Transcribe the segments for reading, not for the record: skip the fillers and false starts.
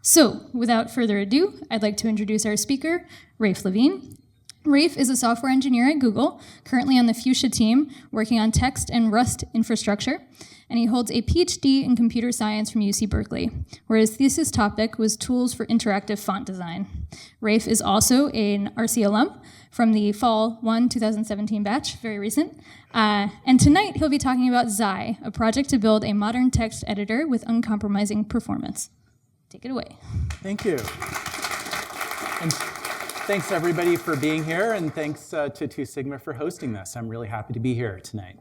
So, without further ado, I'd like to introduce our speaker, Raph Levien. Raph is a software engineer at Google, currently on the Fuchsia team, working on text and Rust infrastructure, and he holds a PhD in computer science from UC Berkeley, where his thesis topic was tools for interactive font design. Raph is also an RC alum from the Fall 1 2017 batch, very recent, and tonight he'll be talking about Zhai, a project to build a modern text editor with uncompromising performance. Take it away. Thank you. And thanks everybody for being here, and thanks to 2 Sigma for hosting this. I'm really happy to be here tonight.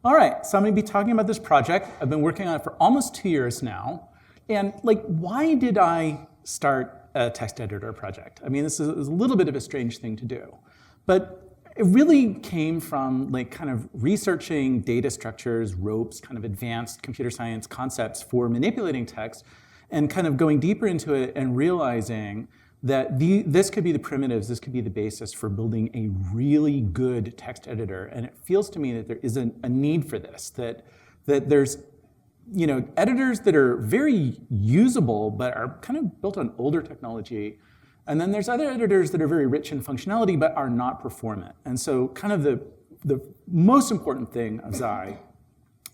All right, so I'm going to be talking about this project. I've been working on it for almost 2 years now. And why did I start a text editor project? I mean, this is a little bit of a strange thing to do. But it really came from kind of researching data structures, ropes, kind of advanced computer science concepts for manipulating text, and kind of going deeper into it and realizing that this could be the primitives, this could be the basis for building a really good text editor. And it feels to me that there isn't a need for this, that there's editors that are very usable but are kind of built on older technology. And then there's other editors that are very rich in functionality but are not performant. And so kind of the most important thing of Zhai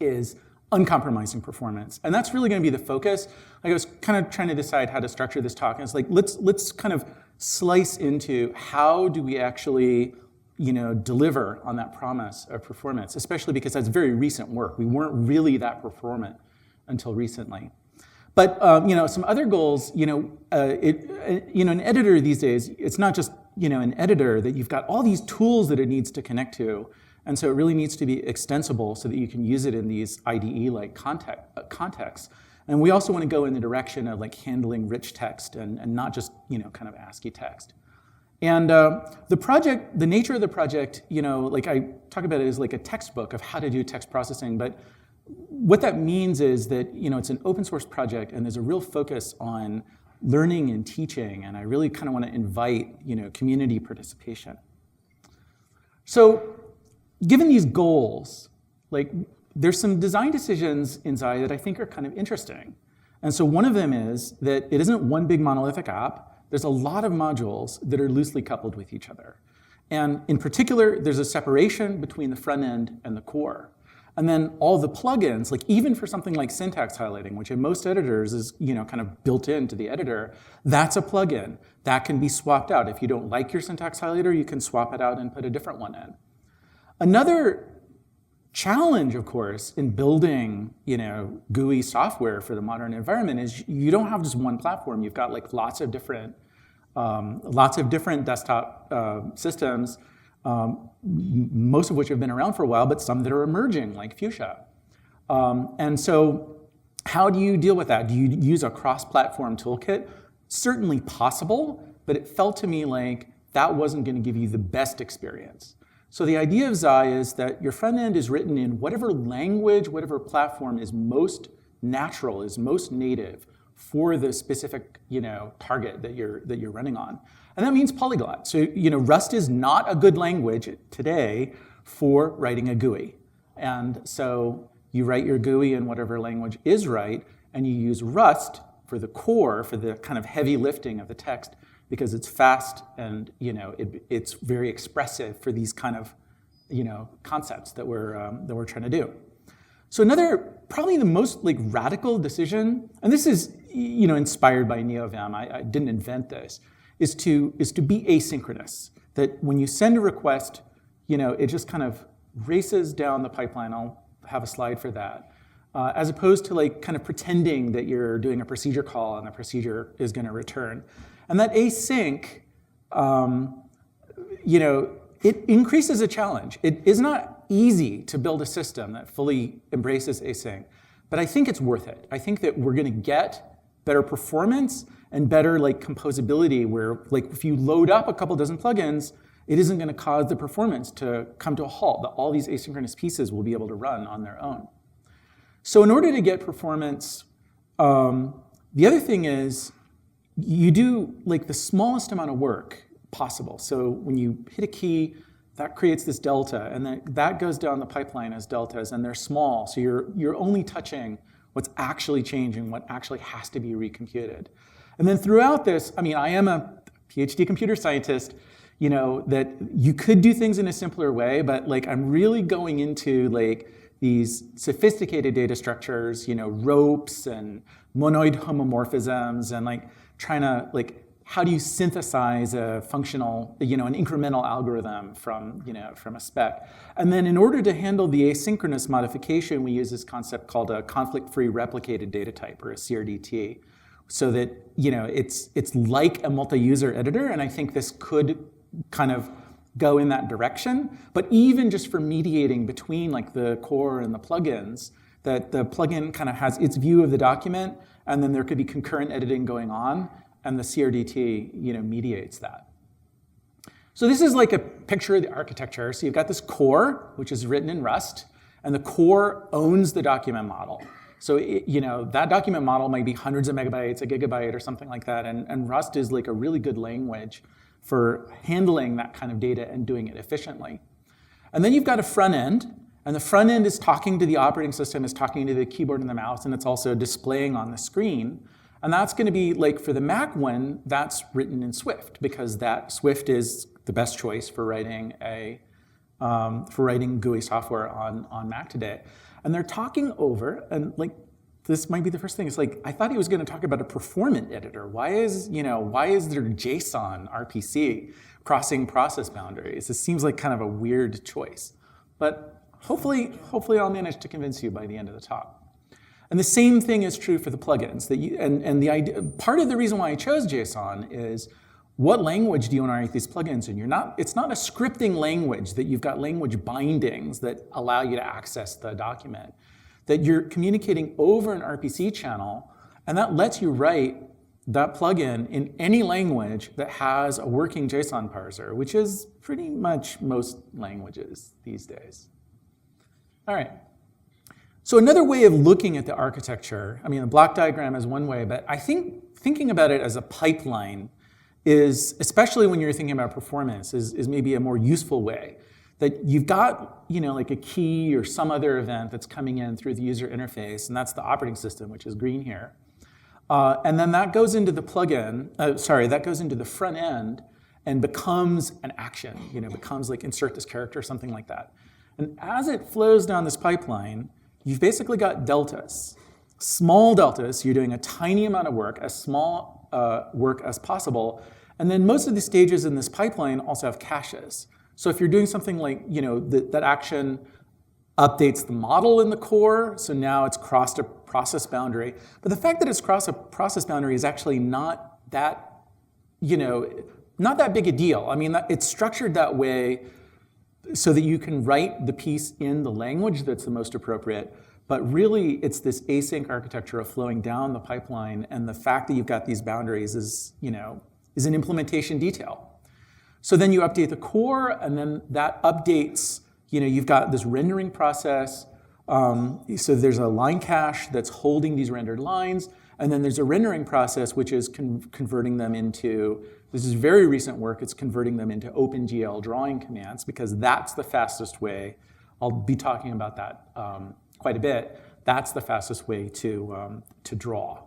is uncompromising performance. And that's really going to be the focus. I was kind of trying to decide how to structure this talk. And it's let's kind of slice into how do we actually deliver on that promise of performance, especially because that's very recent work. We weren't really that performant until recently. But some other goals, an editor these days, it's not just an editor that you've got all these tools that it needs to connect to. And so it really needs to be extensible so that you can use it in these IDE-like contexts. And we also want to go in the direction of handling rich text and not just kind of ASCII text. And the project, the nature of the project, I talk about it as a textbook of how to do text processing. But what that means is that it's an open source project and there's a real focus on learning and teaching. And I really kind of want to invite community participation. So given these goals, there's some design decisions in Zhai that I think are kind of interesting. And so one of them is that it isn't one big monolithic app. There's a lot of modules that are loosely coupled with each other. And in particular, there's a separation between the front end and the core. And then all the plugins, even for something like syntax highlighting, which in most editors is kind of built into the editor, that's a plugin. That can be swapped out. If you don't like your syntax highlighter, you can swap it out and put a different one in. Another challenge, of course, in building GUI software for the modern environment is you don't have just one platform. You've got lots of different desktop systems, most of which have been around for a while, but some that are emerging, like Fuchsia. And so how do you deal with that? Do you use a cross-platform toolkit? Certainly possible, but it felt to me like that wasn't going to give you the best experience. So the idea of Zhai is that your front end is written in whatever language, whatever platform is most natural, is most native for the specific target that you're running on. And that means polyglot. So Rust is not a good language today for writing a GUI. And so you write your GUI in whatever language is right, and you use Rust for the core, for the kind of heavy lifting of the text, because it's fast and it's very expressive for these kind of concepts that we're trying to do. So another, probably the most radical decision, and this is inspired by NeoVim. I didn't invent this, is to be asynchronous. That when you send a request, it just kind of races down the pipeline. I'll have a slide for that. As opposed to kind of pretending that you're doing a procedure call and the procedure is going to return. And that async, it increases a challenge. It is not easy to build a system that fully embraces async, but I think it's worth it. I think that we're going to get better performance and better composability, where if you load up a couple dozen plugins, it isn't going to cause the performance to come to a halt. That all these asynchronous pieces will be able to run on their own. So in order to get performance, the other thing is you do the smallest amount of work possible. So when you hit a key, that creates this delta, and then that goes down the pipeline as deltas, and they're small. So you're only touching what's actually changing, what actually has to be recomputed. And then throughout this, I mean, I am a PhD computer scientist, you know, that you could do things in a simpler way, but like I'm really going into like these sophisticated data structures, you know, ropes and monoid homomorphisms, and like trying to like, how do you synthesize a functional, you know, an incremental algorithm from, you know, from a spec? And then in order to handle the asynchronous modification, we use this concept called a conflict-free replicated data type, or a CRDT, so that, you know, it's like a multi-user editor, and I think this could kind of go in that direction. But even just for mediating between like the core and the plugins, that the plugin kind of has its view of the document, and then there could be concurrent editing going on, and the CRDT, you know, mediates that. So this is like a picture of the architecture. So you've got this core, which is written in Rust, and the core owns the document model. So you know, that document model might be hundreds of megabytes, a gigabyte, or something like that, and Rust is like a really good language for handling that kind of data and doing it efficiently. And then you've got a front end, and the front end is talking to the operating system, is talking to the keyboard and the mouse, and it's also displaying on the screen. And that's going to be, like for the Mac one, that's written in Swift, because that Swift is the best choice for writing GUI software on Mac today. And they're talking over, and like this might be the first thing. It's like, I thought he was going to talk about a performant editor. Why is there JSON RPC crossing process boundaries? This seems like kind of a weird choice. But hopefully I'll manage to convince you by the end of the talk. And the same thing is true for the plugins. The idea, part of the reason why I chose JSON is, what language do you want to write these plugins in? It's not a scripting language that you've got language bindings that allow you to access the document. That you're communicating over an RPC channel, and that lets you write that plugin in any language that has a working JSON parser, which is pretty much most languages these days. All right. So another way of looking at the architecture, I mean, a block diagram is one way, but I think thinking about it as a pipeline is, especially when you're thinking about performance, is maybe a more useful way. That you've got, you know, like a key or some other event that's coming in through the user interface, and that's the operating system, which is green here. And then that goes into the plugin, that goes into the front end and becomes an action, you know, becomes like insert this character or something like that. And as it flows down this pipeline, you've basically got deltas, small deltas. So you're doing a tiny amount of work, as small work as possible. And then most of the stages in this pipeline also have caches. So if you're doing something like, you know, that action updates the model in the core, so now it's crossed a process boundary. But the fact that it's crossed a process boundary is actually not that, you know, not that big a deal. I mean, it's structured that way so that you can write the piece in the language that's the most appropriate. But really, it's this async architecture of flowing down the pipeline, and the fact that you've got these boundaries is, you know, is an implementation detail. So then you update the core, and then that updates, you know, you've got this rendering process. So there's a line cache that's holding these rendered lines, and then there's a rendering process which is converting them into, this is very recent work, it's converting them into OpenGL drawing commands, because that's the fastest way. I'll be talking about that quite a bit. That's the fastest way to draw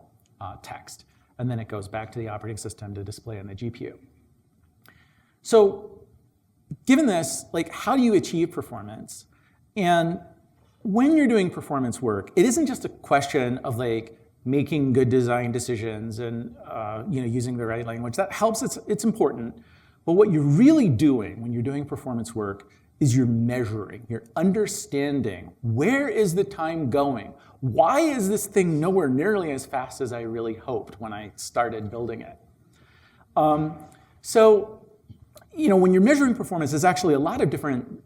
text. And then it goes back to the operating system to display on the GPU. So given this, like, how do you achieve performance? And when you're doing performance work, it isn't just a question of like making good design decisions and you know, using the right language. That helps, it's important. But what you're really doing when you're doing performance work is you're measuring, you're understanding, where is the time going? Why is this thing nowhere nearly as fast as I really hoped when I started building it? So, you know, when you're measuring performance, there's actually a lot of different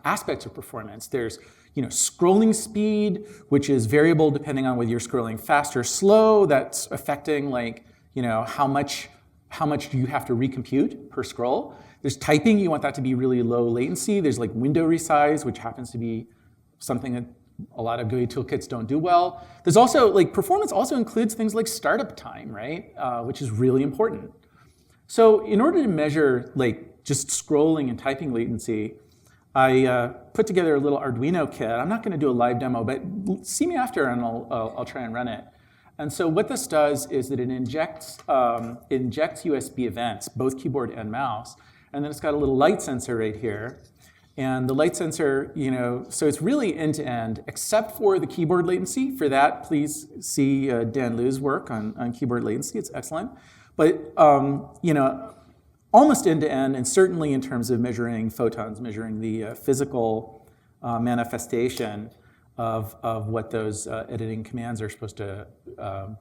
aspects of performance. There's, you know, scrolling speed, which is variable depending on whether you're scrolling fast or slow. That's affecting, like, you know, how much do you have to recompute per scroll. There's typing, you want that to be really low latency. There's like window resize, which happens to be something that a lot of GUI toolkits don't do well. There's also, like, performance also includes things like startup time, right? Which is really important. So in order to measure, like, just scrolling and typing latency, I put together a little Arduino kit. I'm not going to do a live demo, but see me after and I'll try and run it. And so what this does is that it injects USB events, both keyboard and mouse, and then it's got a little light sensor right here. And the light sensor, so it's really end-to-end, except for the keyboard latency. For that, please see Dan Liu's work on keyboard latency. It's excellent. But, almost end-to-end, and certainly in terms of measuring photons, measuring the physical manifestation of what those editing commands are supposed to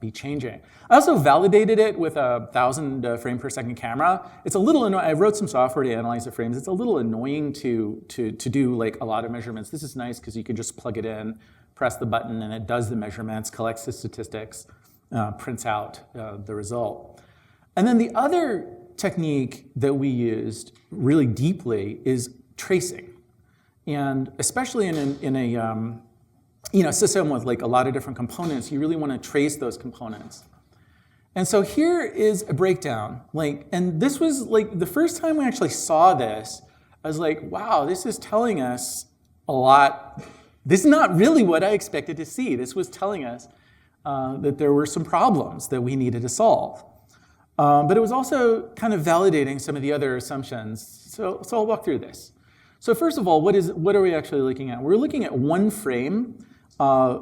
be changing. I also validated it with a 1,000 frame per second camera. It's a little annoying. I wrote some software to analyze the frames. It's a little annoying to do like a lot of measurements. This is nice because you can just plug it in, press the button, and it does the measurements, collects the statistics, prints out the result. And then the other technique that we used really deeply is tracing. And especially in a system with like a lot of different components, you really want to trace those components. And so here is a breakdown. And this was like the first time we actually saw this, I was like, wow, this is telling us a lot. This is not really what I expected to see. This was telling us that there were some problems that we needed to solve. But it was also kind of validating some of the other assumptions. So I'll walk through this. So first of all, what are we actually looking at? We're looking at one frame a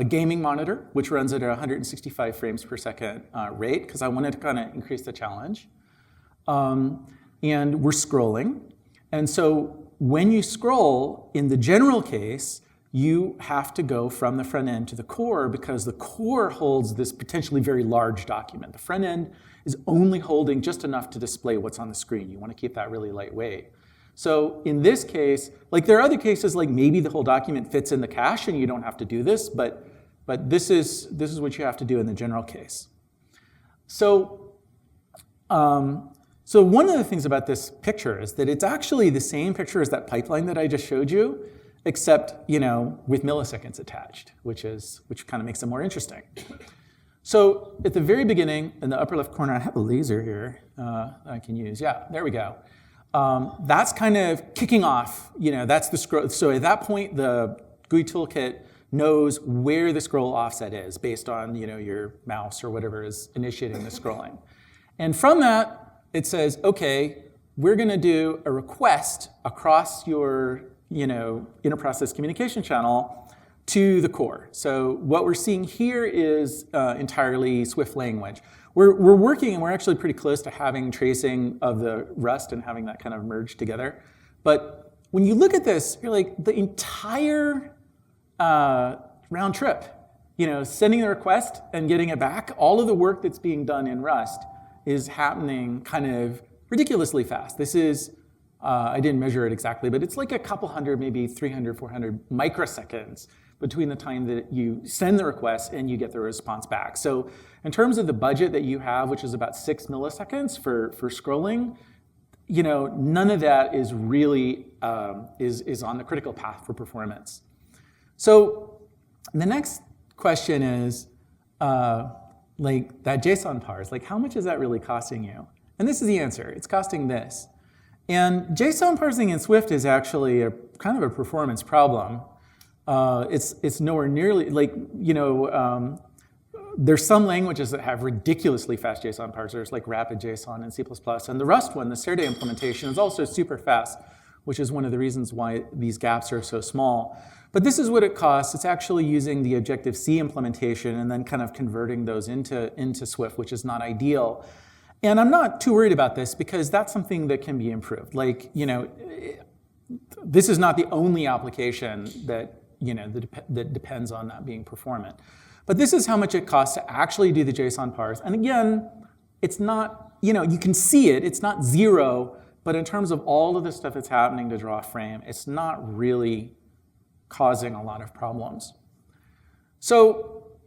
gaming monitor, which runs at 165 frames per second rate, because I wanted to kind of increase the challenge. And we're scrolling. And so when you scroll, in the general case, you have to go from the front end to the core because the core holds this potentially very large document. The front end is only holding just enough to display what's on the screen. You want to keep that really lightweight. So in this case, like there are other cases like maybe the whole document fits in the cache and you don't have to do this, but this is what you have to do in the general case. So one of the things about this picture is that it's actually the same picture as that pipeline that I just showed you, except with milliseconds attached, which kind of makes it more interesting. So at the very beginning, in the upper left corner, I have a laser here I can use. Yeah, there we go. That's kind of kicking off, that's the scroll. So at that point, the GUI toolkit knows where the scroll offset is based on your mouse or whatever is initiating the scrolling. And from that, it says, okay, we're going to do a request across your interprocess communication channel to the core. So what we're seeing here is entirely Swift language. We're working, and we're actually pretty close to having tracing of the Rust and having that kind of merged together. But when you look at this, you're like, the entire round trip, sending the request and getting it back, all of the work that's being done in Rust is happening kind of ridiculously fast. This is, I didn't measure it exactly, but it's like a couple hundred, maybe 300, 400 microseconds between the time that you send the request and you get the response back. So in terms of the budget that you have, which is about 6 milliseconds for scrolling, none of that is really is on the critical path for performance. So the next question is, like that JSON parse, like how much is that really costing you? And this is the answer. It's costing this. And JSON parsing in Swift is actually a kind of a performance problem. It's nowhere nearly, there's some languages that have ridiculously fast JSON parsers, like Rapid JSON and C++. And the Rust one, the Serday implementation, is also super fast, which is one of the reasons why these gaps are so small. But this is what it costs. It's actually using the Objective-C implementation and then kind of converting those into Swift, which is not ideal. And I'm not too worried about this because that's something that can be improved. This is not the only application that that depends on that being performant. But this is how much it costs to actually do the JSON parse. And again, it's not, you can see it, it's not zero, but in terms of all of the stuff that's happening to draw a frame, it's not really causing a lot of problems. So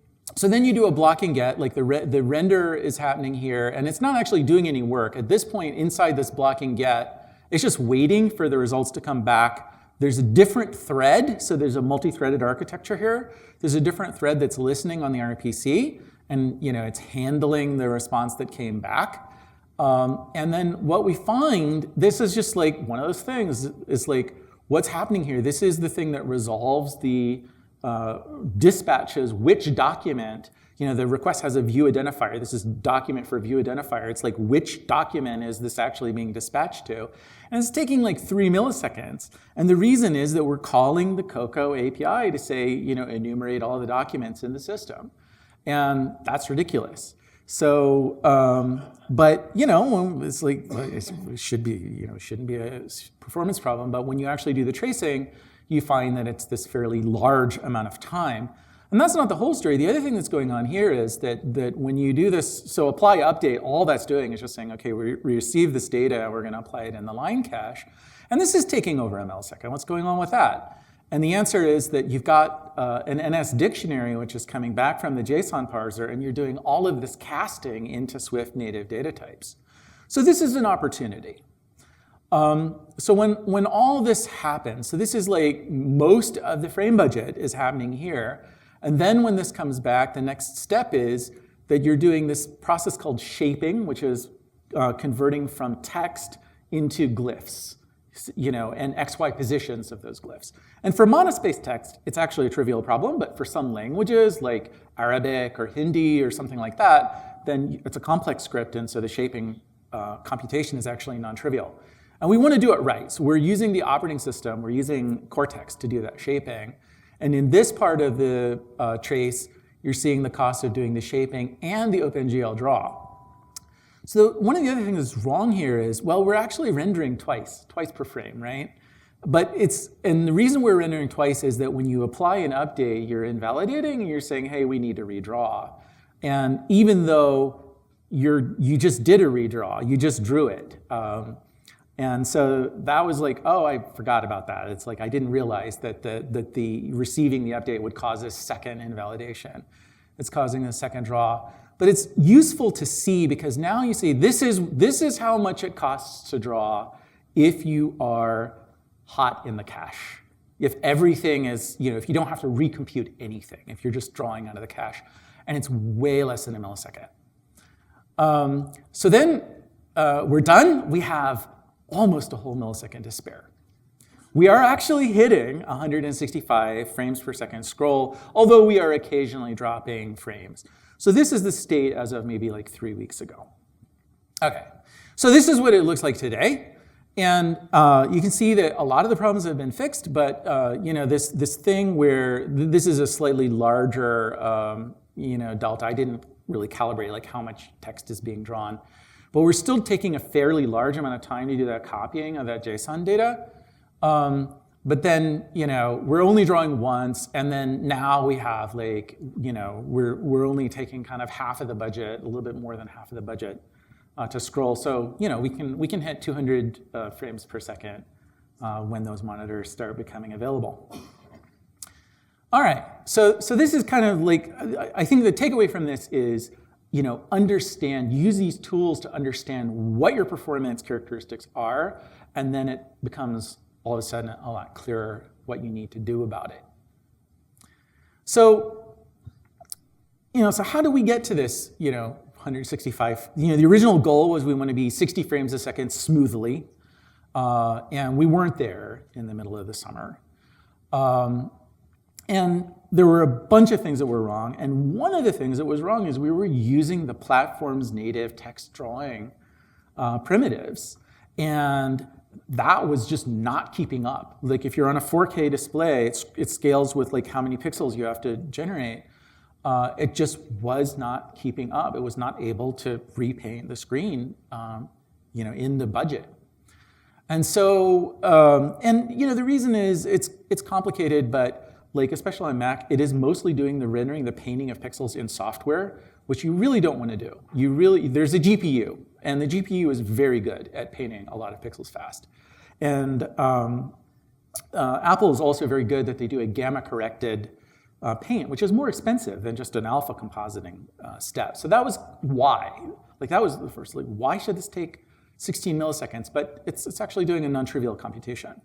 then you do a block and get, like the render is happening here, and it's not actually doing any work. At this point, inside this block and get, it's just waiting for the results to come back. There's a different thread, so there's a multi-threaded architecture here. There's a different thread that's listening on the RPC, and it's handling the response that came back. And then what we find, this is just like one of those things, is like what's happening here. This is the thing that resolves the dispatches which document. The request has a view identifier. This is document for view identifier. It's like which document is this actually being dispatched to? And it's taking like 3 milliseconds. And the reason is that we're calling the Cocoa API to say, enumerate all the documents in the system. And that's ridiculous. So, but it's like it should be, shouldn't be a performance problem. But when you actually do the tracing, you find that it's this fairly large amount of time. And that's not the whole story. The other thing that's going on here is that when you do this, so apply update, all that's doing is just saying, okay, we receive this data, we're going to apply it in the line cache. And this is taking over a millisecond. What's going on with that? And the answer is that you've got an NS dictionary, which is coming back from the JSON parser, and you're doing all of this casting into Swift native data types. So this is an opportunity. So when all this happens, so this is like most of the frame budget is happening here. And then when this comes back, the next step is that you're doing this process called shaping, which is converting from text into glyphs, and XY positions of those glyphs. And for monospaced text, it's actually a trivial problem, but for some languages like Arabic or Hindi or something like that, then it's a complex script, and so the shaping computation is actually non-trivial. And we want to do it right. So we're using the operating system, we're using Cortex to do that shaping. And in this part of the trace, you're seeing the cost of doing the shaping and the OpenGL draw. So one of the other things that's wrong here is, well, we're actually rendering twice per frame, right? And the reason we're rendering twice is that when you apply an update, you're invalidating and you're saying, hey, we need to redraw. And even though you just did a redraw, you just drew it. And so that was like, oh, I forgot about that. It's like I didn't realize that the receiving the update would cause this second invalidation. It's causing a second draw. But it's useful to see because now you see this is how much it costs to draw if you are hot in the cache. If everything is, if you don't have to recompute anything, if you're just drawing out of the cache, and it's way less than a millisecond. So then we're done. We have almost a whole millisecond to spare. We are actually hitting 165 frames per second scroll, although we are occasionally dropping frames. So this is the state as of maybe like 3 weeks ago. Okay, so this is what it looks like today. And you can see that a lot of the problems have been fixed, but this thing where this is a slightly larger delta. I didn't really calibrate like how much text is being drawn. But we're still taking a fairly large amount of time to do that copying of that JSON data. But then, we're only drawing once, and then now we have like, we're only taking kind of half of the budget, a little bit more than half of the budget to scroll. So, we can hit 200 frames per second when those monitors start becoming available. All right, so this is kind of like, I think the takeaway from this is, use these tools to understand what your performance characteristics are, and then it becomes all of a sudden a lot clearer what you need to do about it. So, so how do we get to this, 165? The original goal was we want to be 60 frames a second smoothly, and we weren't there in the middle of the summer. And there were a bunch of things that were wrong. And one of the things that was wrong is we were using the platform's native text drawing primitives. And that was just not keeping up. Like if you're on a 4K display, it scales with like how many pixels you have to generate. It just was not keeping up. It was not able to repaint the screen in the budget. And so, the reason is it's complicated, but like especially on Mac, it is mostly doing the rendering, the painting of pixels in software, which you really don't want to do. There's a GPU, and the GPU is very good at painting a lot of pixels fast. And Apple is also very good that they do a gamma-corrected paint, which is more expensive than just an alpha compositing step. So that was why. Like that was the first, like why should this take 16 milliseconds? But it's actually doing a non-trivial computation.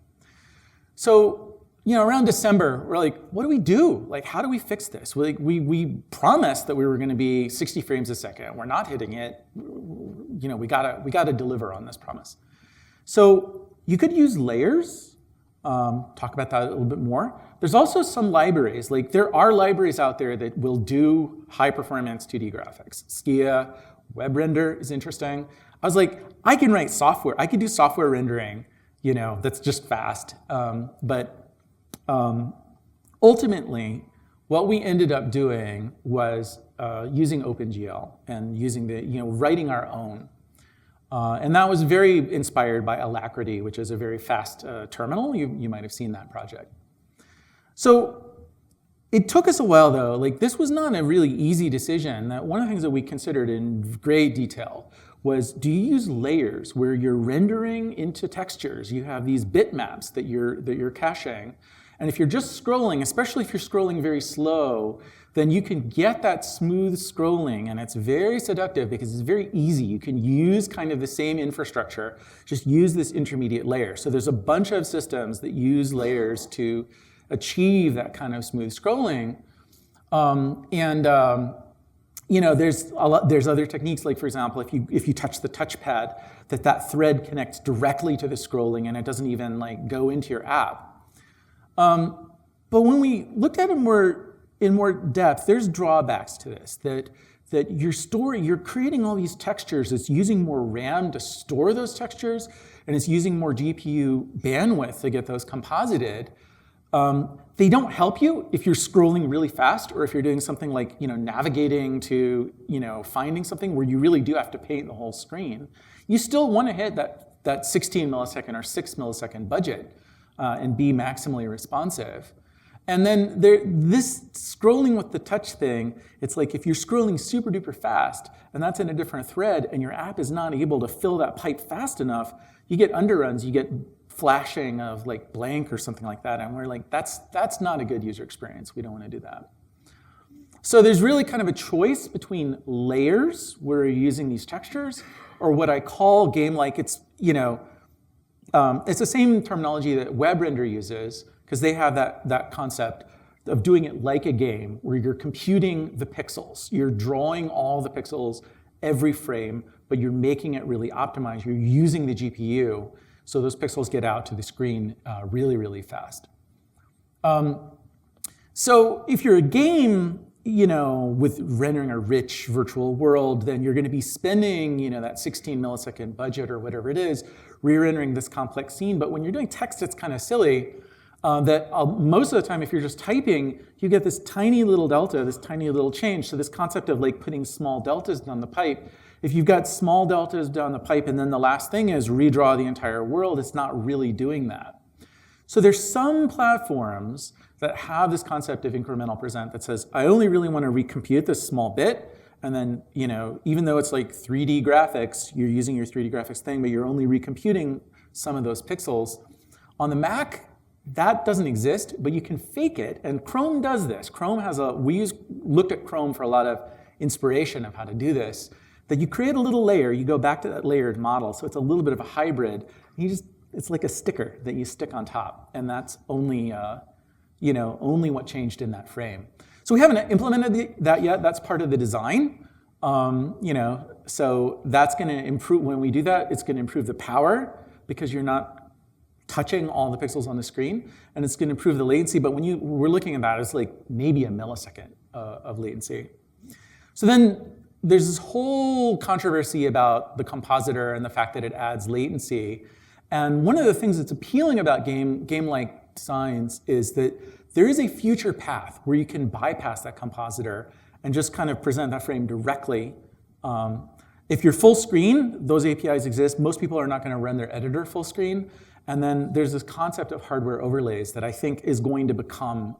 So, around December, we're like, what do we do? Like, how do we fix this? We promised that we were going to be 60 frames a second. We're not hitting it. we gotta deliver on this promise. So you could use layers. Talk about that a little bit more. There's also some libraries, like there are libraries out there that will do high performance 2D graphics. Skia, WebRender is interesting. I was like, I can write software. I could do software rendering, that's just fast. But ultimately, what we ended up doing was using OpenGL and using writing our own. And that was very inspired by Alacrity, which is a very fast terminal. You might have seen that project. So it took us a while, though. Like, this was not a really easy decision. One of the things that we considered in great detail was, do you use layers where you're rendering into textures? You have these bitmaps that you're caching. And if you're just scrolling, especially if you're scrolling very slow, then you can get that smooth scrolling, and it's very seductive because it's very easy. You can use kind of the same infrastructure, just use this intermediate layer. So there's a bunch of systems that use layers to achieve that kind of smooth scrolling. There's other techniques, like for example, if you touch the touchpad, that thread connects directly to the scrolling and it doesn't even like go into your app. But when we looked at it in more depth, there's drawbacks to this, that you're creating all these textures, it's using more RAM to store those textures, and it's using more GPU bandwidth to get those composited. They don't help you if you're scrolling really fast or if you're doing something like navigating to finding something where you really do have to paint the whole screen. You still want to hit that 16 millisecond or 6 millisecond budget and be maximally responsive. And then this scrolling with the touch thing, it's like if you're scrolling super duper fast and that's in a different thread and your app is not able to fill that pipe fast enough, you get underruns, you get flashing of like blank or something like that. And we're like, that's not a good user experience. We don't want to do that. So there's really kind of a choice between layers where you're using these textures or what I call game-like. It's the same terminology that WebRender uses, because they have that concept of doing it like a game where you're computing the pixels. You're drawing all the pixels every frame, but you're making it really optimized. You're using the GPU, so those pixels get out to the screen really, really fast. So if you're a game, with rendering a rich virtual world, then you're going to be spending, that 16 millisecond budget or whatever it is, re-rendering this complex scene. But when you're doing text, it's kind of silly. Most of the time, if you're just typing, you get this tiny little delta, this tiny little change. So this concept of like putting small deltas down the pipe, if you've got small deltas down the pipe and then the last thing is redraw the entire world, it's not really doing that. So there's some platforms that have this concept of incremental present that says, I only really want to recompute this small bit, and then, even though it's like 3D graphics, you're using your 3D graphics thing, but you're only recomputing some of those pixels. On the Mac, that doesn't exist, but you can fake it, and Chrome does this. We looked at Chrome for a lot of inspiration of how to do this, that you create a little layer, you go back to that layered model, so it's a little bit of a hybrid. It's like a sticker that you stick on top, and that's only what changed in that frame. So we haven't implemented that yet. That's part of the design. So that's going to improve. When we do that, it's going to improve the power because you're not touching all the pixels on the screen, and it's going to improve the latency. But when we're looking at that, it's like maybe a millisecond of latency. So then there's this whole controversy about the compositor and the fact that it adds latency. And one of the things that's appealing about game-like designs is that there is a future path where you can bypass that compositor and just kind of present that frame directly. If you're full screen, those APIs exist. Most people are not going to run their editor full screen. And then there's this concept of hardware overlays that I think is going to become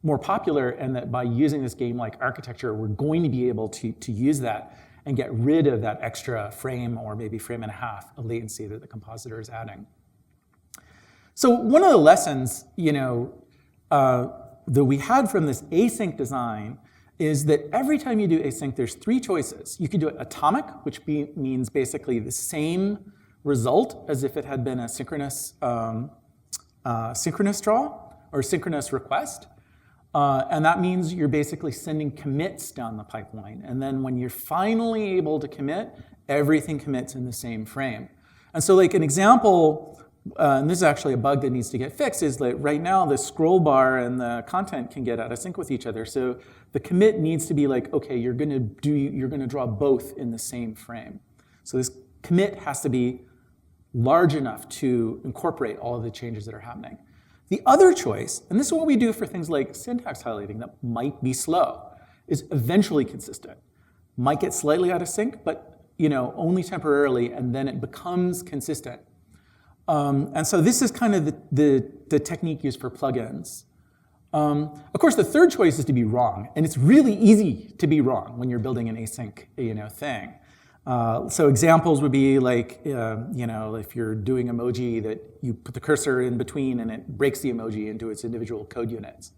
more popular, and that by using this game-like architecture, we're going to be able to use that and get rid of that extra frame or maybe frame and a half of latency that the compositor is adding. So one of the lessons that we had from this async design is that every time you do async, there's three choices. You can do it atomic, which means basically the same result as if it had been a synchronous draw or synchronous request. And that means you're basically sending commits down the pipeline. And then when you're finally able to commit, everything commits in the same frame. And so like an example, and this is actually a bug that needs to get fixed, is that right now the scroll bar and the content can get out of sync with each other. So the commit needs to be like, okay, you're gonna draw both in the same frame. So this commit has to be large enough to incorporate all of the changes that are happening. The other choice, and this is what we do for things like syntax highlighting that might be slow, is eventually consistent. Might get slightly out of sync, but only temporarily, and then it becomes consistent. And so this is kind of the technique used for plugins. Of course, the third choice is to be wrong, and it's really easy to be wrong when you're building an async thing. So examples would be like, if you're doing emoji that you put the cursor in between and it breaks the emoji into its individual code units.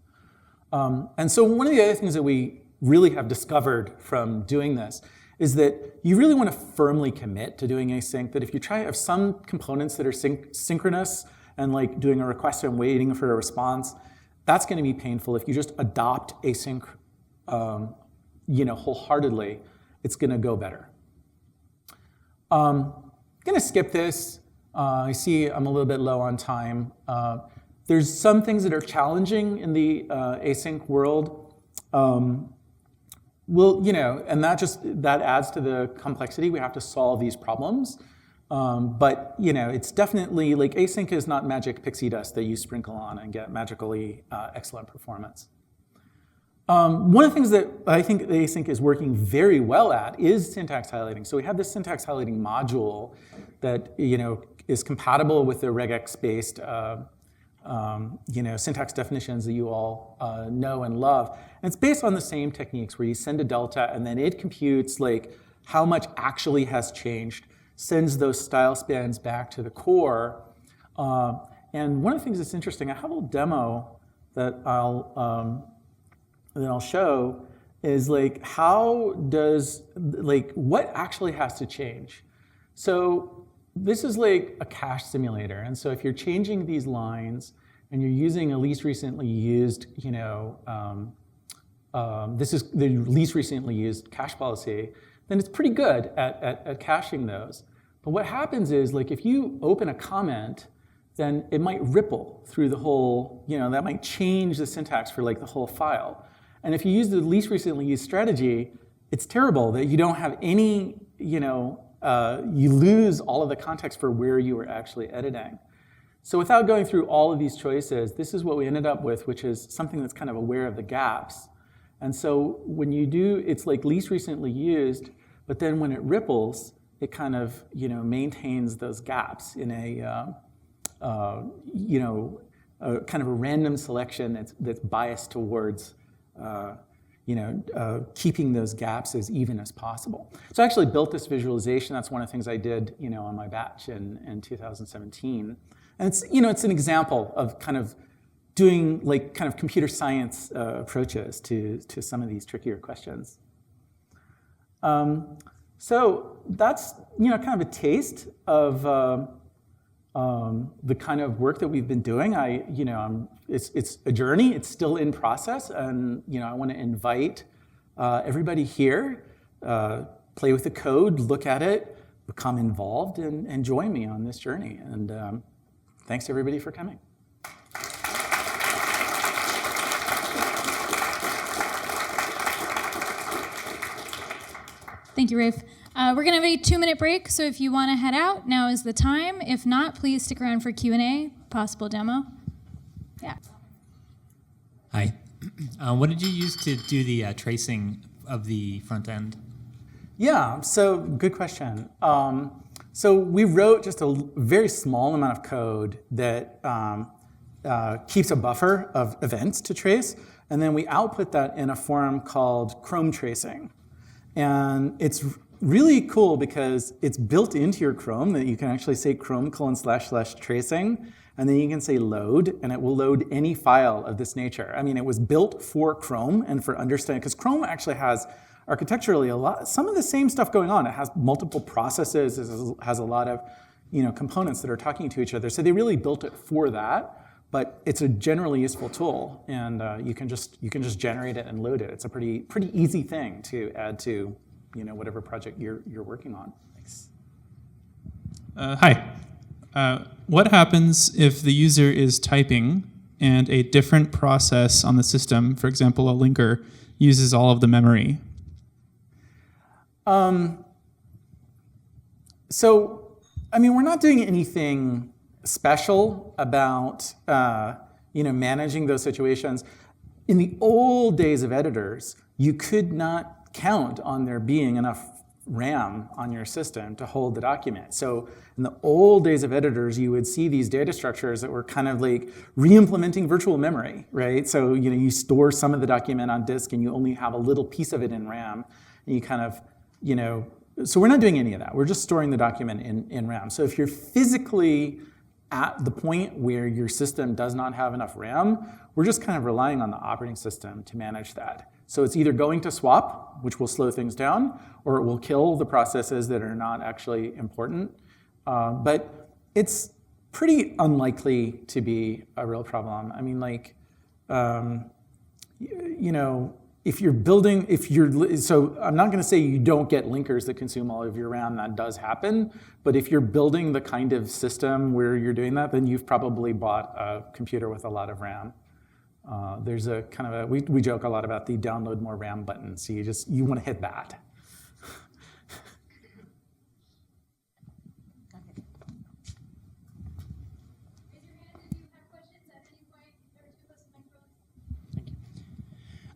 And so one of the other things that we really have discovered from doing this is that you really want to firmly commit to doing async, that if you have some components that are synchronous and like doing a request and waiting for a response, that's going to be painful. If you just adopt async wholeheartedly, it's going to go better. I'm going to skip this. I see I'm a little bit low on time. There's some things that are challenging in the async world. And that adds to the complexity. We have to solve these problems. But it's definitely like async is not magic pixie dust that you sprinkle on and get magically excellent performance. One of the things that I think async is working very well at is syntax highlighting. So we have this syntax highlighting module that is compatible with the regex-based syntax definitions that you all know and love. And it's based on the same techniques where you send a delta and then it computes like how much actually has changed, sends those style spans back to the core. And one of the things that's interesting, I have a little demo that I'll show is like what actually has to change. So this is like a cache simulator. And so if you're changing these lines and you're using a least recently used, this is the least recently used cache policy, then it's pretty good at caching those. But what happens is like if you open a comment, then it might ripple through the whole, that might change the syntax for like the whole file. And if you use the least recently used strategy, it's terrible that you don't have any, you lose all of the context for where you were actually editing. So without going through all of these choices, this is what we ended up with, which is something that's kind of aware of the gaps. And so when you do, it's like least recently used, but then when it ripples, it kind of, maintains those gaps in a, kind of a random selection that's biased towards keeping those gaps as even as possible. So I actually built this visualization. That's one of the things I did, on my batch in 2017. And it's, it's an example of kind of doing like kind of computer science approaches to some of these trickier questions. So that's, kind of a taste of the kind of work that we've been doing. It's a journey. It's still in process, and I want to invite everybody here, play with the code, look at it, become involved, and join me on this journey. And thanks everybody for coming. Thank you, Raph. We're going to have a 2-minute break, so if you want to head out, now is the time. If not, please stick around for Q&A, possible demo. Yeah. Hi. What did you use to do the tracing of the front end? Yeah, so good question. So we wrote just a very small amount of code that keeps a buffer of events to trace, and then we output that in a form called Chrome tracing. And it's really cool because it's built into your Chrome that you can actually say Chrome://tracing, and then you can say load, and it will load any file of this nature. I mean, it was built for Chrome and for understanding, because Chrome actually has architecturally some of the same stuff going on. It has multiple processes, it has a lot of components that are talking to each other. So they really built it for that. but it's a generally useful tool, and you can just generate it and load it. It's a pretty easy thing to add to whatever project you're working on. Thanks. Hi. What happens if the user is typing and a different process on the system, for example, a linker, uses all of the memory? So, I mean, we're not doing anything special about managing those situations. In the old days of editors, you could not count on there being enough RAM on your system to hold the document. So in the old days of editors, you would see these data structures that were kind of like re-implementing virtual memory, right? So you store some of the document on disk and you only have a little piece of it in RAM. And you kind of, so we're not doing any of that. We're just storing the document in RAM. So if you're physically at the point where your system does not have enough RAM, we're just kind of relying on the operating system to manage that. So it's either going to swap, which will slow things down, or it will kill the processes that are not actually important. But it's pretty unlikely to be a real problem. I mean, like, if you're building, so I'm not gonna say you don't get linkers that consume all of your RAM, that does happen, but if you're building the kind of system where you're doing that, then you've probably bought a computer with a lot of RAM. There's a kind of we joke a lot about the download more RAM button, so you wanna hit that.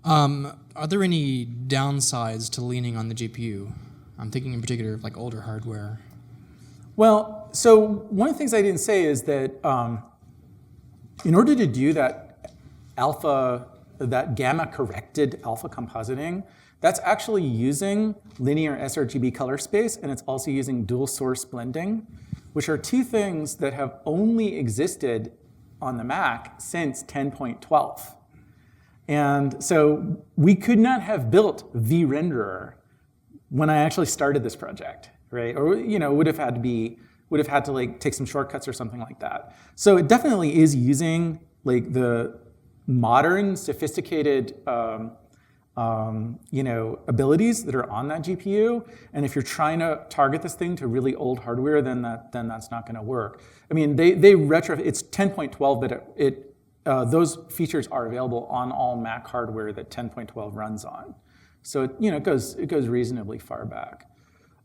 Are there any downsides to leaning on the GPU? I'm thinking in particular of like older hardware. Well, so one of the things I didn't say is that in order to do that gamma corrected alpha compositing, that's actually using linear sRGB color space, and it's also using dual source blending, which are two things that have only existed on the Mac since 10.12. And so we could not have built the renderer when I actually started this project, right? Or would have had to like take some shortcuts or something like that. So it definitely is using like the modern, sophisticated, abilities that are on that GPU. And if you're trying to target this thing to really old hardware, then that's not going to work. I mean, they it's 10.12, but those features are available on all Mac hardware that 10.12 runs on. So it goes reasonably far back.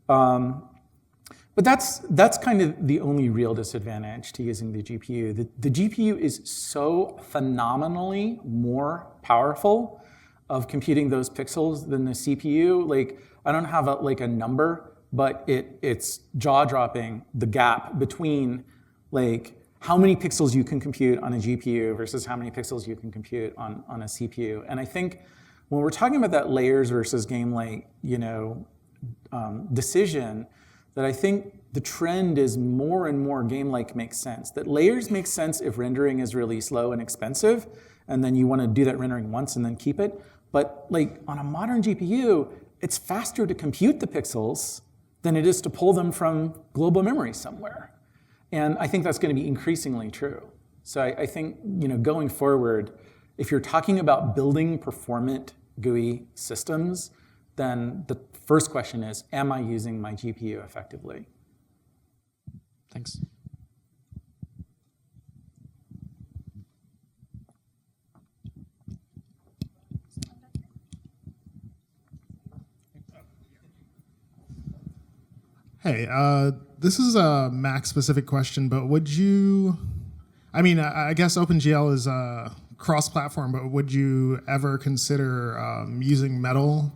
But that's kind of the only real disadvantage to using the GPU. The GPU is so phenomenally more powerful of computing those pixels than the CPU. Like, I don't have a number, but it's jaw-dropping, the gap between like how many pixels you can compute on a GPU versus how many pixels you can compute on a CPU. And I think when we're talking about that layers versus game-like, decision, that I think the trend is more and more game-like makes sense. That layers make sense if rendering is really slow and expensive, and then you want to do that rendering once and then keep it. But like on a modern GPU, it's faster to compute the pixels than it is to pull them from global memory somewhere. And I think that's going to be increasingly true. So I think going forward, if you're talking about building performant GUI systems, then the first question is, am I using my GPU effectively? Thanks. Hey, this is a Mac-specific question, but would you, I guess OpenGL is cross-platform, but would you ever consider using Metal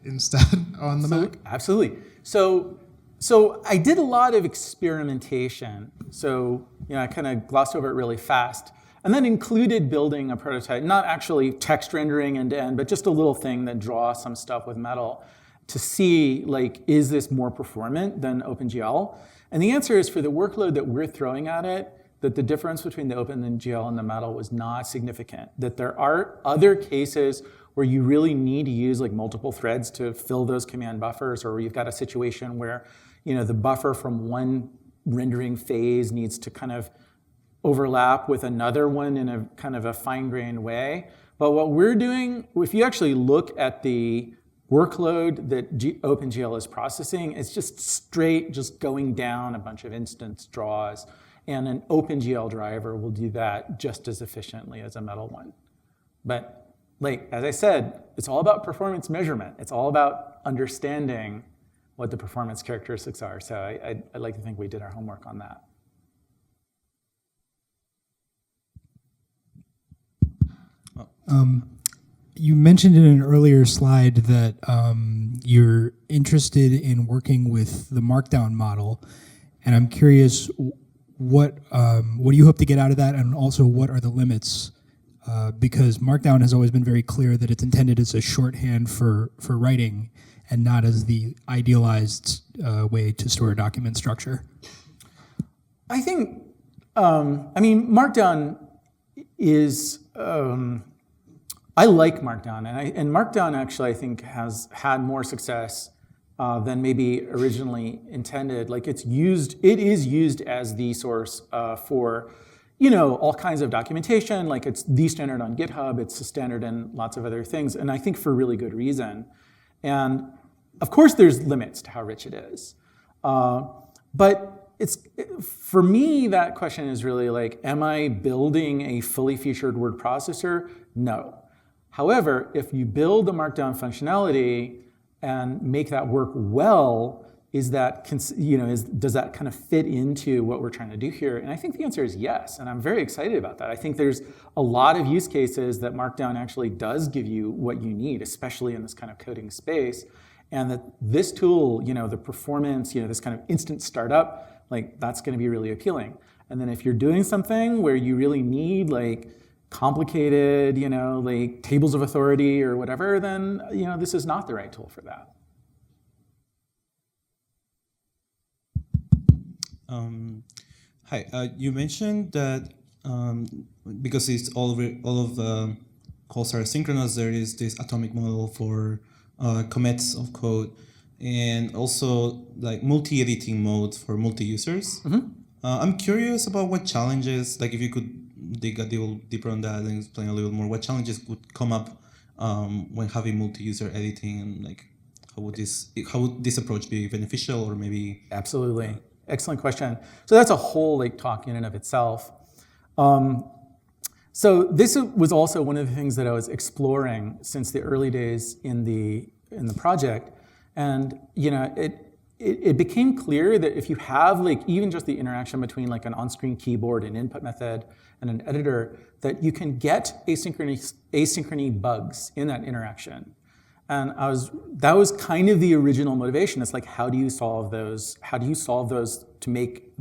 instead on the Mac? Absolutely. So I did a lot of experimentation. So I kind of glossed over it really fast. And that included building a prototype, not actually text rendering end-to-end, but just a little thing that draws some stuff with Metal to see, like, is this more performant than OpenGL? And the answer is, for the workload that we're throwing at it, that the difference between the OpenGL and the Metal was not significant. That there are other cases where you really need to use like multiple threads to fill those command buffers, or you've got a situation where the buffer from one rendering phase needs to kind of overlap with another one in a kind of a fine-grained way. But what we're doing, if you actually look at the workload that OpenGL is processing, it's just going down a bunch of instance draws. And an OpenGL driver will do that just as efficiently as a metal one. But as I said, it's all about performance measurement. It's all about understanding what the performance characteristics are. So I'd like to think we did our homework on that. You mentioned in an earlier slide that you're interested in working with the Markdown model, and I'm curious what do you hope to get out of that, and also what are the limits? Because Markdown has always been very clear that it's intended as a shorthand for writing and not as the idealized way to store a document structure. I think, Markdown is, I like Markdown, and Markdown actually I think has had more success than maybe originally intended. Like it is used as the source for all kinds of documentation. Like it's the standard on GitHub, it's a standard in lots of other things, and I think for really good reason. And of course there's limits to how rich it is. But for me, that question is really like, am I building a fully featured word processor? No. However, if you build the Markdown functionality and make that work well, does that kind of fit into what we're trying to do here? And I think the answer is yes, and I'm very excited about that. I think there's a lot of use cases that Markdown actually does give you what you need, especially in this kind of coding space, and that this tool, the performance, this kind of instant startup, that's going to be really appealing. And then if you're doing something where you really need complicated, tables of authority or whatever, then this is not the right tool for that. Hi, you mentioned that because it's all of the calls are asynchronous, there is this atomic model for commits of code, and also multi-editing mode for multi-users. Mm-hmm. I'm curious about what challenges, if you could dig a little deeper on that and explain a little more, what challenges would come up when having multi-user editing, and how would this approach be beneficial, or maybe? Absolutely. Excellent question. So that's a whole talk in and of itself. So this was also one of the things that I was exploring since the early days in the project, and it became clear that if you have even just the interaction between an on-screen keyboard, an input method, and an editor, that you can get asynchrony bugs in that interaction. And that was kind of the original motivation. It's how do you solve those? How do you solve those to make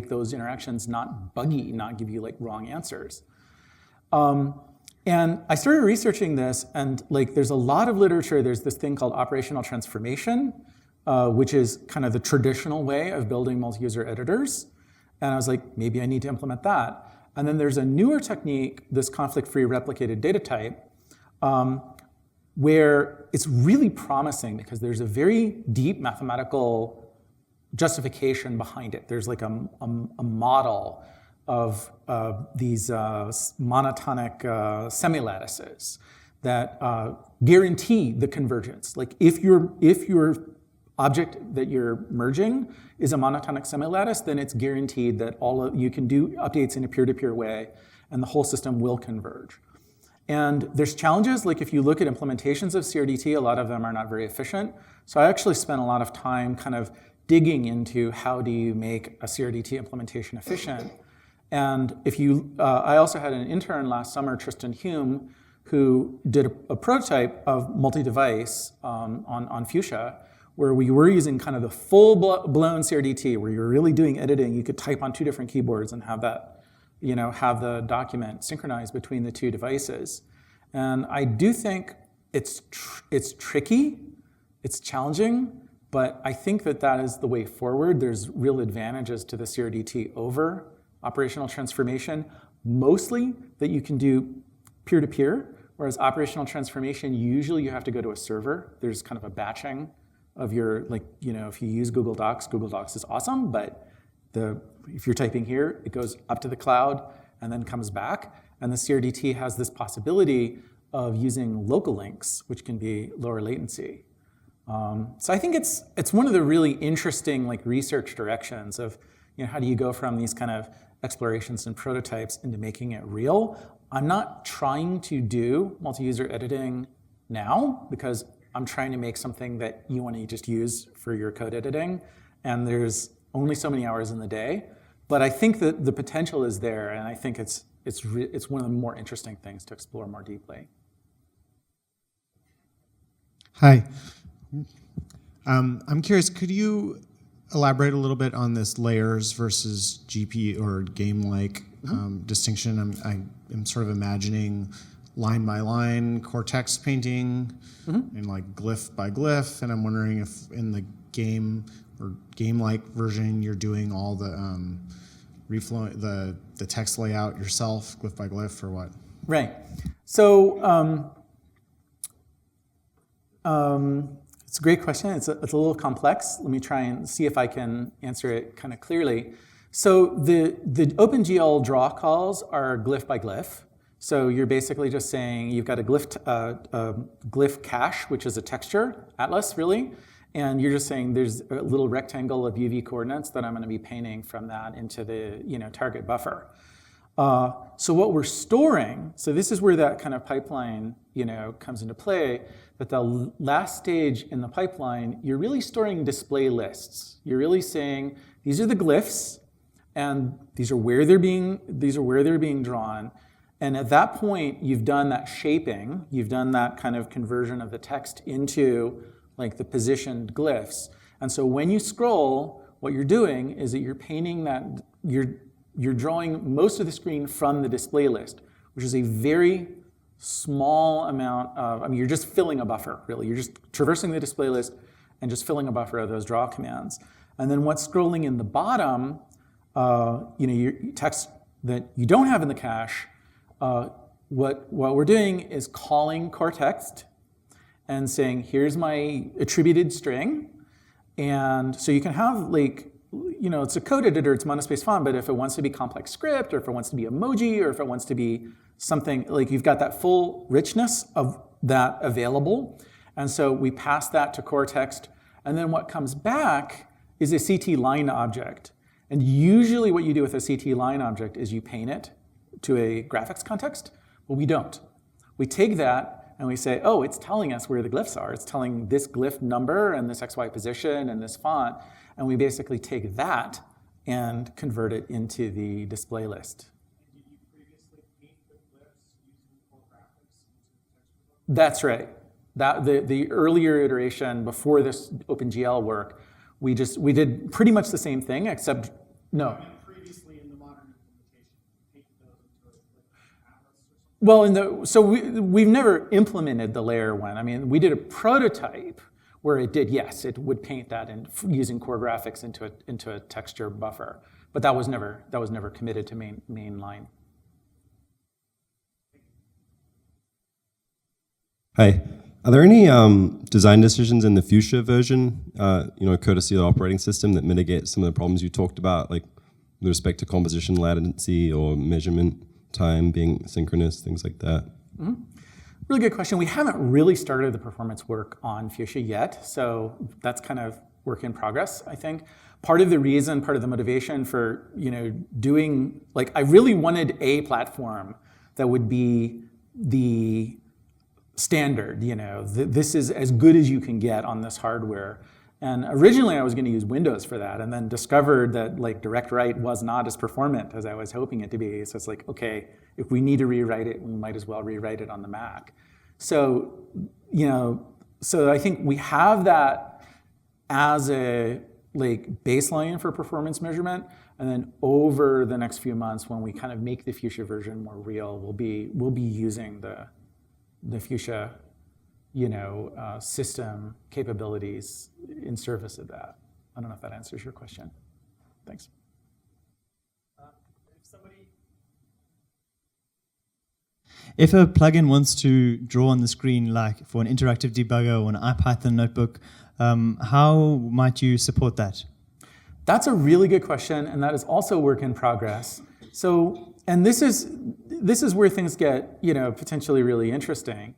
those interactions not buggy, not give you wrong answers? And I started researching this, and there's a lot of literature. There's this thing called operational transformation, which is kind of the traditional way of building multi-user editors. And I was like, maybe I need to implement that. And then there's a newer technique, this conflict-free replicated data type, where it's really promising because there's a very deep mathematical justification behind it. There's a model of these monotonic semilattices that guarantee the convergence. If your object that you're merging is a monotonic semilattice, then it's guaranteed that you can do updates in a peer-to-peer way, and the whole system will converge. And there's challenges, if you look at implementations of CRDT, a lot of them are not very efficient. So I actually spent a lot of time kind of digging into how do you make a CRDT implementation efficient. And I also had an intern last summer, Tristan Hume, who did a prototype of multi-device on Fuchsia, where we were using kind of the full-blown CRDT, where you're really doing editing. You could type on 2 different keyboards and have that, have the document synchronized between the 2 devices. And I do think it's tricky, it's challenging, but I think that is the way forward. There's real advantages to the CRDT over operational transformation, mostly that you can do peer-to-peer, whereas operational transformation, usually you have to go to a server. There's kind of a batching of your, if you use Google Docs is awesome, but the if you're typing here, it goes up to the cloud and then comes back. And the CRDT has this possibility of using local links, which can be lower latency. So I think it's one of the really interesting research directions of how do you go from these kind of explorations and prototypes into making it real. I'm not trying to do multi-user editing now because I'm trying to make something that you want to just use for your code editing, and there's only so many hours in the day. But I think that the potential is there, and I think it's one of the more interesting things to explore more deeply. Hi. I'm curious, could you elaborate a little bit on this layers versus GP or game-like distinction? I am sort of imagining line by line core text painting and glyph by glyph, and I'm wondering if in the game or game-like version you're doing all the the text layout yourself, glyph by glyph, or what? Right. So it's a great question. It's a little complex. Let me try and see if I can answer it kind of clearly. So the OpenGL draw calls are glyph by glyph. So you're basically just saying you've got a glyph cache, which is a texture atlas, really. And you're just saying there's a little rectangle of UV coordinates that I'm going to be painting from that into the target buffer. So what we're storing, so this is where that kind of pipeline comes into play, that the last stage in the pipeline, you're really storing display lists. You're really saying these are the glyphs, and these are where they're being drawn. And at that point, you've done that shaping, you've done that kind of conversion of the text into the positioned glyphs. And so when you scroll, what you're doing is that you're painting that, you're drawing most of the screen from the display list, which is a very small amount of, you're just filling a buffer, really. You're just traversing the display list and just filling a buffer of those draw commands. And then what's scrolling in the bottom, your text that you don't have in the cache, what we're doing is calling core text and saying, here's my attributed string. And so you can have it's a code editor, it's monospace font, but if it wants to be complex script, or if it wants to be emoji, or if it wants to be something, you've got that full richness of that available. And so we pass that to core text, and then what comes back is a CT line object. And usually what you do with a CT line object is you paint it to a graphics context, but we don't. We take that and we say, oh, it's telling us where the glyphs are. It's telling this glyph number and this XY position and this font. And we basically take that and convert it into the display list. And did you previously paint the glyphs using core graphics? That's right. The earlier iteration before this OpenGL work, we did pretty much the same thing, except no. Previously in the modern implementation, paint those into a atlas or something? Well, so we've never implemented the layer one. We did a prototype where it did, yes, it would paint that using core graphics into a texture buffer, but that was never committed to mainline. Hi, are there any design decisions in the Fuchsia version, courtesy of the operating system, that mitigate some of the problems you talked about, like with respect to composition latency or measurement time being synchronous, things like that? Mm-hmm. Really good question. We haven't really started the performance work on Fuchsia yet, so that's kind of work in progress, I think. Part of the motivation for doing, I really wanted a platform that would be the standard. This is as good as you can get on this hardware. And originally I was going to use Windows for that, and then discovered that direct write was not as performant as I was hoping it to be. So it's okay, if we need to rewrite it, we might as well rewrite it on the Mac. So, so I think we have that as a baseline for performance measurement, and then over the next few months, when we kind of make the Fuchsia version more real, we'll be using the Fuchsia system capabilities in service of that. I don't know if that answers your question. Thanks. If a plugin wants to draw on the screen, for an interactive debugger or an IPython notebook, how might you support that? That's a really good question, and that is also a work in progress. So, and this is where things get, potentially really interesting.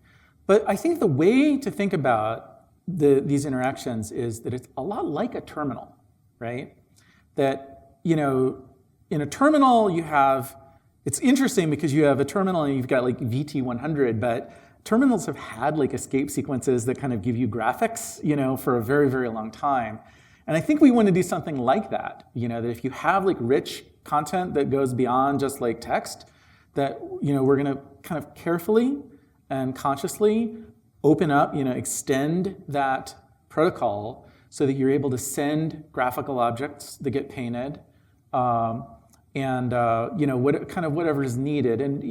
But I think the way to think about these interactions is that it's a lot like a terminal, right? That, in a terminal you have, it's interesting because you have a terminal and you've got like VT100, but terminals have had like escape sequences that kind of give you graphics, for a very, very long time. And I think we want to do something like that, that if you have like rich content that goes beyond just like text, that, we're going to kind of carefully and consciously open up, extend that protocol so that you're able to send graphical objects that get painted, and whatever is needed, and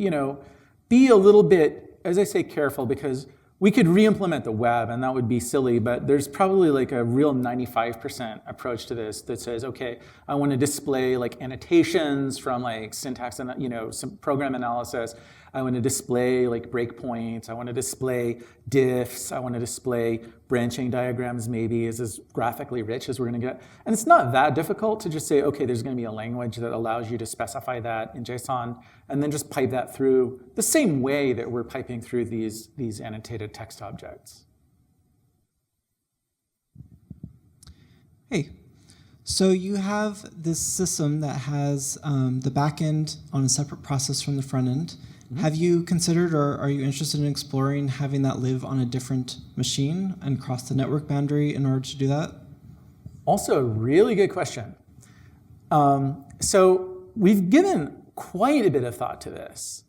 be a little bit, as I say, careful, because we could re-implement the web, and that would be silly, but there's probably like a real 95% approach to this that says, okay, I want to display like annotations from like syntax and some program analysis. I want to display like breakpoints. I want to display diffs. I want to display branching diagrams maybe as graphically rich as we're going to get. And it's not that difficult to just say, okay, there's going to be a language that allows you to specify that in JSON, and then just pipe that through the same way that we're piping through these annotated text objects. Hey, so you have this system that has the backend on a separate process from the front end. Have you considered, or are you interested in exploring having that live on a different machine and cross the network boundary in order to do that? Also a really good question. So we've given quite a bit of thought to this.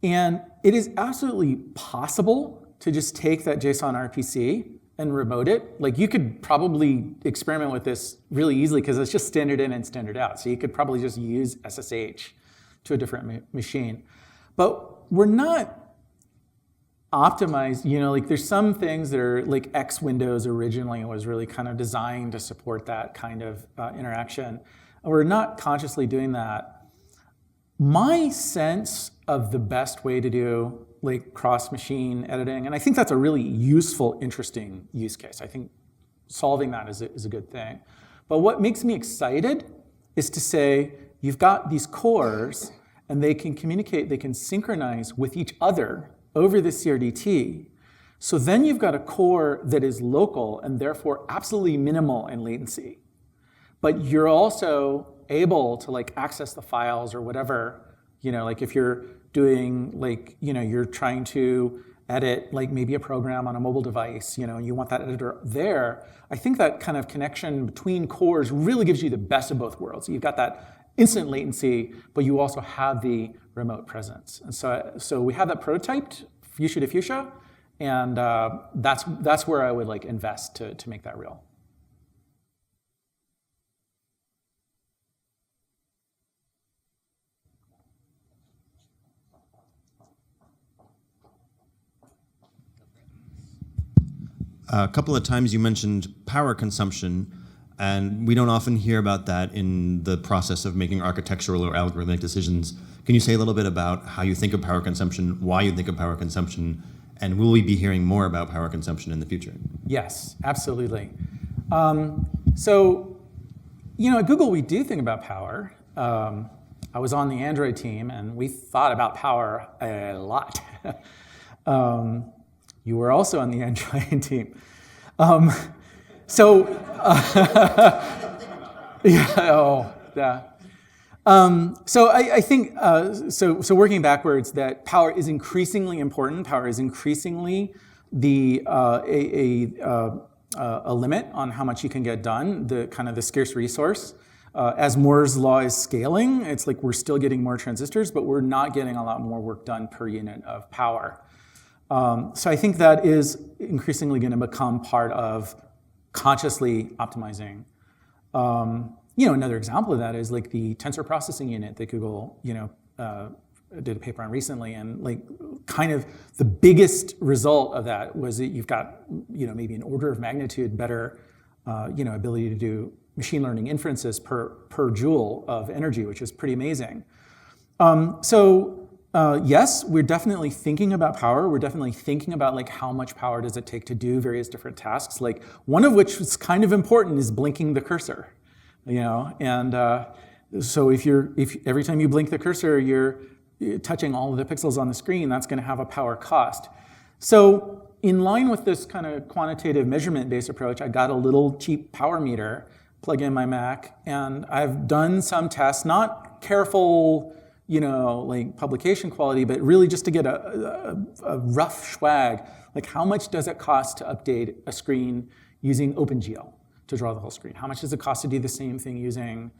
And it is absolutely possible to just take that JSON RPC and remote it. Like you could probably experiment with this really easily because it's just standard in and standard out. So you could probably just use SSH to a different machine. But we're not optimized, like there's some things that are like X Windows originally was really kind of designed to support that kind of interaction. And we're not consciously doing that. My sense of the best way to do like cross-machine editing, and I think that's a really useful, interesting use case. I think solving that is a good thing. But what makes me excited is to say, you've got these cores, and they can communicate, they can synchronize with each other over the CRDT. So then you've got a core that is local and therefore absolutely minimal in latency. But you're also able to like access the files or whatever, like if you're doing like, you're trying to edit like maybe a program on a mobile device, you want that editor there. I think that kind of connection between cores really gives you the best of both worlds. You've got that instant latency, but you also have the remote presence. And so we have that prototyped, Fuchsia to Fuchsia, and that's where I would like invest to make that real. A couple of times you mentioned power consumption, and we don't often hear about that in the process of making architectural or algorithmic decisions. Can you say a little bit about how you think of power consumption, why you think of power consumption, and will we be hearing more about power consumption in the future? Yes, absolutely. So, at Google we do think about power. I was on the Android team, and we thought about power a lot. You were also on the Android team. So I think, so working backwards, that power is increasingly important. Power is increasingly a limit on how much you can get done, the scarce resource. As Moore's law is scaling, it's like we're still getting more transistors, but we're not getting a lot more work done per unit of power. So I think that is increasingly going to become part of consciously optimizing. Another example of that is like the tensor processing unit that Google, did a paper on recently, and like kind of the biggest result of that was that you've got, maybe an order of magnitude better, ability to do machine learning inferences per joule of energy, which is pretty amazing. Yes, we're definitely thinking about power. We're definitely thinking about like how much power does it take to do various different tasks. Like one of which is kind of important is blinking the cursor, And so if every time you blink the cursor, you're touching all of the pixels on the screen, that's going to have a power cost. So in line with this kind of quantitative measurement-based approach, I got a little cheap power meter, plug in my Mac, and I've done some tests, not careful, like publication quality, but really just to get a rough swag, like how much does it cost to update a screen using OpenGL to draw the whole screen? How much does it cost to do the same thing using,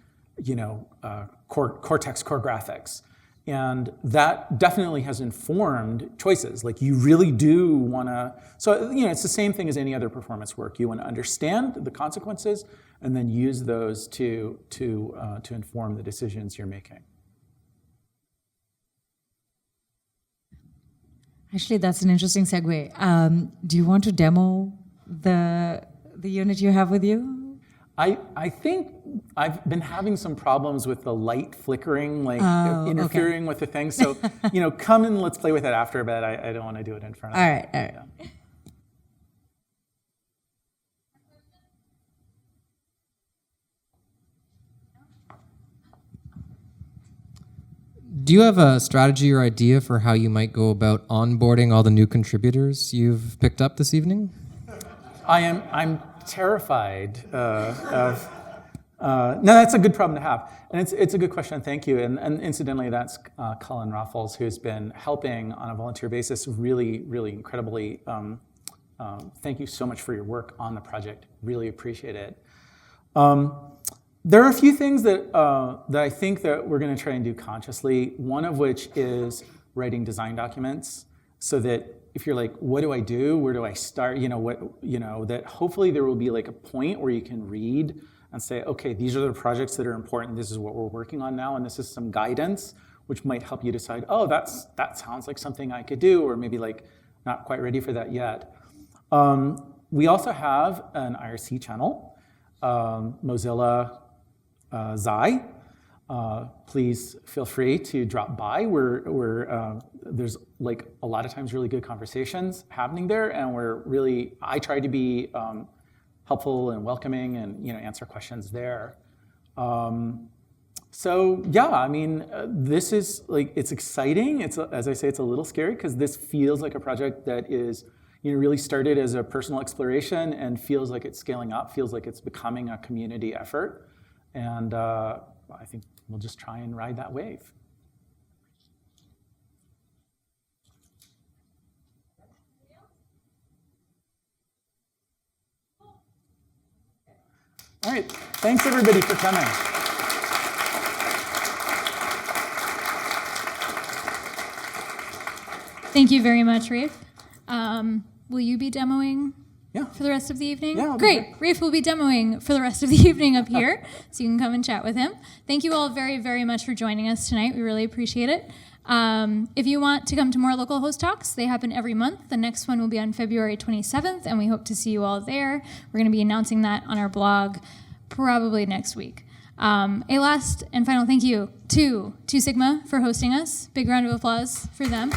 Cortex Core Graphics? And that definitely has informed choices. Like you really do want to, so it's the same thing as any other performance work. You want to understand the consequences and then use those to inform the decisions you're making. Actually, that's an interesting segue. Do you want to demo the unit you have with you? I think I've been having some problems with the light flickering, like interfering with the thing. So, come and let's play with it after, but I don't want to do it in front of you. All right. Yeah. Do you have a strategy or idea for how you might go about onboarding all the new contributors you've picked up this evening? I'm terrified of. No, that's a good problem to have, and it's a good question. Thank you. And incidentally, that's Colin Raffles, who's been helping on a volunteer basis, really, really incredibly. Thank you so much for your work on the project. Really appreciate it. There are a few things that I think that we're going to try and do consciously. One of which is writing design documents, so that if you're like, what do I do? Where do I start? That hopefully there will be like a point where you can read and say, okay, these are the projects that are important. This is what we're working on now, and this is some guidance which might help you decide, oh, that sounds like something I could do, or maybe like not quite ready for that yet. We also have an IRC channel, Mozilla Zhai. Please feel free to drop by. There's like a lot of times really good conversations happening there, and I try to be helpful and welcoming and answer questions there. So yeah, I mean, this is like, it's exciting. As I say, it's a little scary because this feels like a project that is really started as a personal exploration and feels like it's scaling up, feels like it's becoming a community effort. And I think we'll just try and ride that wave. All right, thanks everybody for coming. Thank you very much, Raph. Will you be demoing for the rest of the evening? Yeah, great. Raph will be demoing for the rest of the evening up here, so you can come and chat with him. Thank you all very, very much for joining us tonight. We really appreciate it. If you want to come to more local host talks, they happen every month. The next one will be on February 27th, and we hope to see you all there. We're going to be announcing that on our blog probably next week. A last and final thank you to 2 Sigma for hosting us. Big round of applause for them.